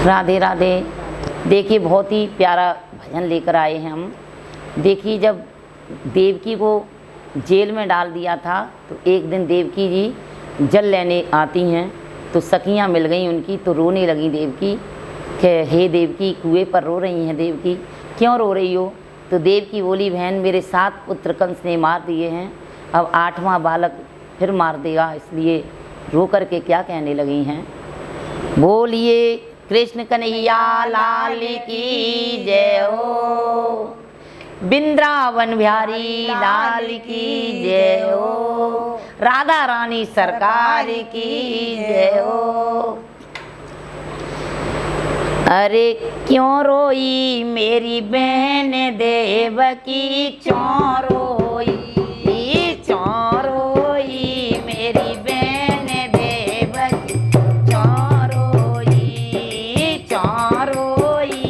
राधे राधे। देखिए बहुत ही प्यारा भजन लेकर आए हैं हम। देखिए जब देवकी को जेल में डाल दिया था तो एक दिन देवकी जी जल लेने आती हैं तो सखियां मिल गई उनकी, तो रोने लगी देवकी कि हे देवकी कुएं पर रो रही हैं देवकी, क्यों रो रही हो? तो देवकी बोली बहन मेरे 7 पुत्र कंस ने मार दिए हैं, अब 8वां बालक फिर मार देगा, इसलिए रो करके क्या कहने लगी हैं। बोलिए कृष्ण कन्हैया लाल की जय हो, वृंदावन बिहारी लाल की जय हो, राधा रानी सरकार की जय हो। अरे क्यों रोई मेरी बहन देवकी, क्यों रोई क्यों रोई मेरी बहन देवकी, क्यों रोई क्यों रोई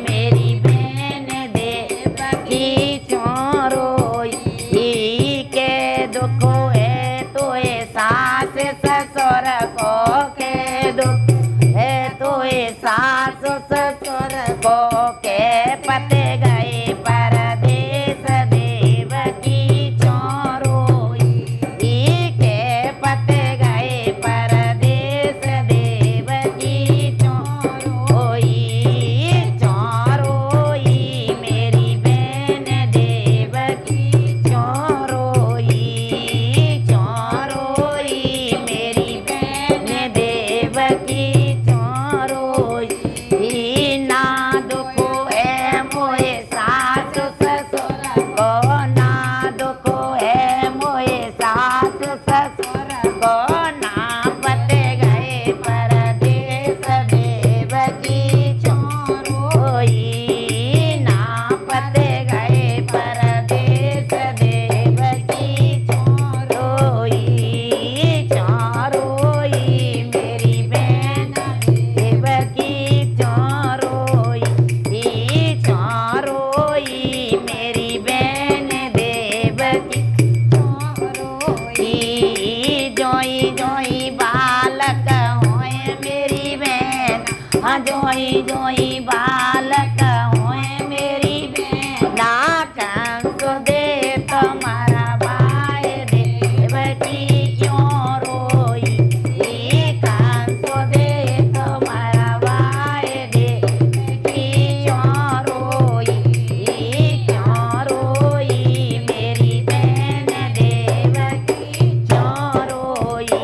मेरी बहन देवकी, क्यों रोई के दुख है तो ये सास ससुर को, के दुख है तो ये सास ससुर को, के पते गए परदेस देवकी, क्यों रोई के पते गए परदेस देवकी, क्यों रोई मेरी बहन देवकी, क्यों रोई मेरी बहन देवकी, जोई जोई बालक होए मेरी बहन, ना कंस दे तुम्हारा भाई देवकी, क्यों रोई कंस दे तुम्हारा भाई देवकी, क्यों रोई मेरी बहन देवकी, क्यों रोई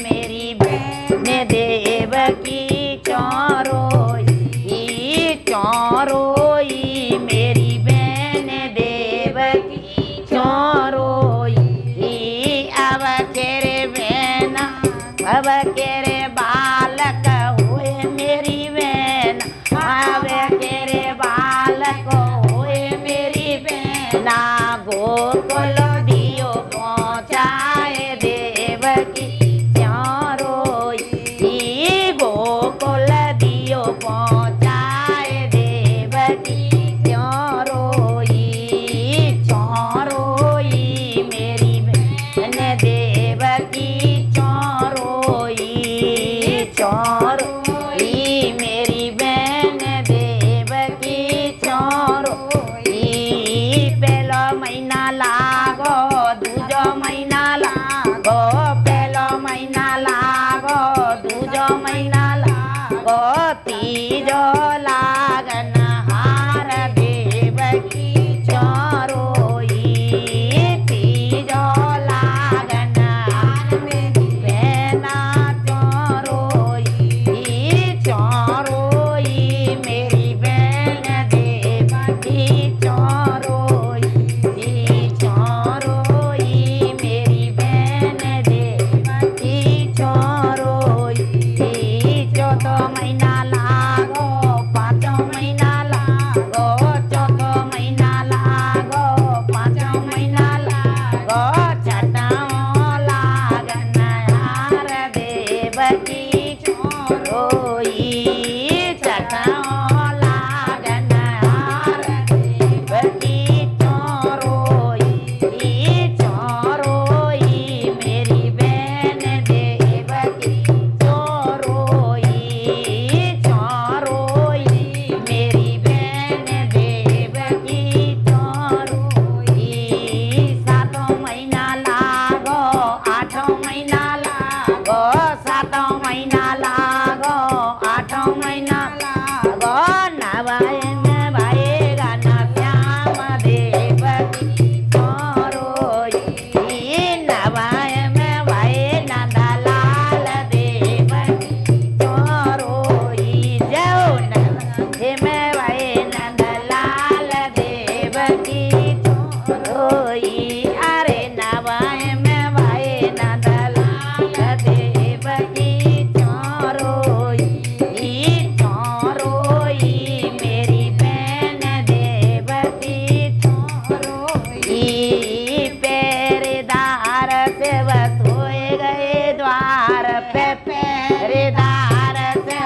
मेरी बहन देवकी, क्यों रोई मेरी बहन देवकी, क्यों रोई। अब तेरे बहना अब तेरे बालक हुए मेरी बहन, अब तेरे बालक हुए मेरी बहना, गोकुल दियो पहुँचाए देवकी, गोकुल दियो पहुँचाए देवकी, क्यों रोई मेरी बहन देवकी, क्यों रोई। लागो 7 महीना लागो 8 महीना लागो नवाए में भाएगा न श्याम देव की चोरोई नवाए में भाए नंदलाल देव की चोरोई जाओ नवाए में भाए नंदलाल देव की चोरोई अरे नवाए में भाए नंदलाल देव की चोरोई चोरोई मेरी बहन देव की चोरोई पहरेदार से सोए गए द्वार पे पहरेदार से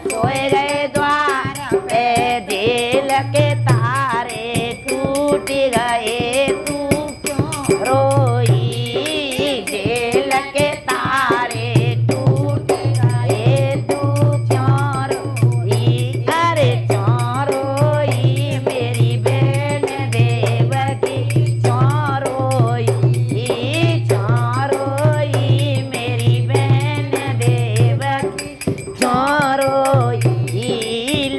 सोए गए द्वार पे जेल के तारे टूट गए तू क्यों रोई जेल के तारे टूट गए तू क्यों रोई अरे क्यों रोई मेरी बहन देव की क्यों रोई क्यों रोई मेरी बहन देव की क्यों रोई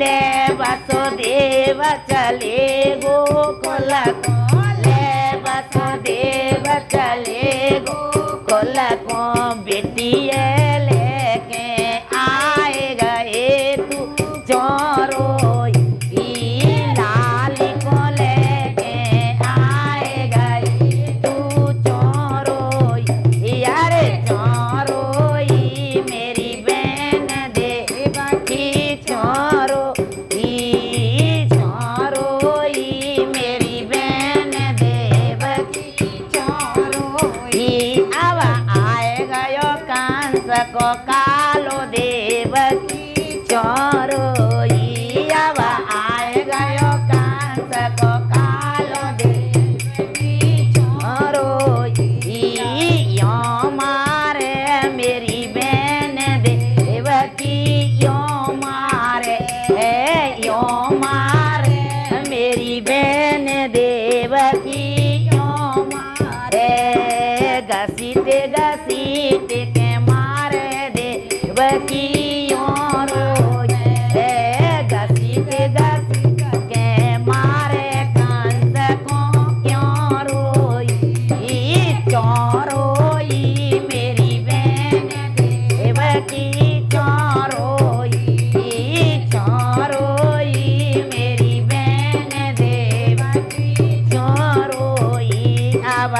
ले वसुदेव चले गोकुल को ले वसुदेव चले गोकुल को बेटिए लेके आए गए तू चोरोई लाली को लेके आए गए तू चोरोई अरे चोरोई मेरी बहन देव की चोरोई चोरोई मेरी बहन देव की चोरोई अब आए गयो कंस को कालो देव की चोरोई अब आए गयो कंस को कालो देव की चोरोई यो मारे मेरी बहन देव की यो मारे यो मारे मेरी बहन देव की यो मारे घसीटे घसीटे के मारे देव की यो रोई घसीटे घसीटे के मारे कंस को क्यों रोई क्यों रोई मेरी बहन देव की क्यों रोई क्यों रोई मेरी बहन देव की क्यों रोई अब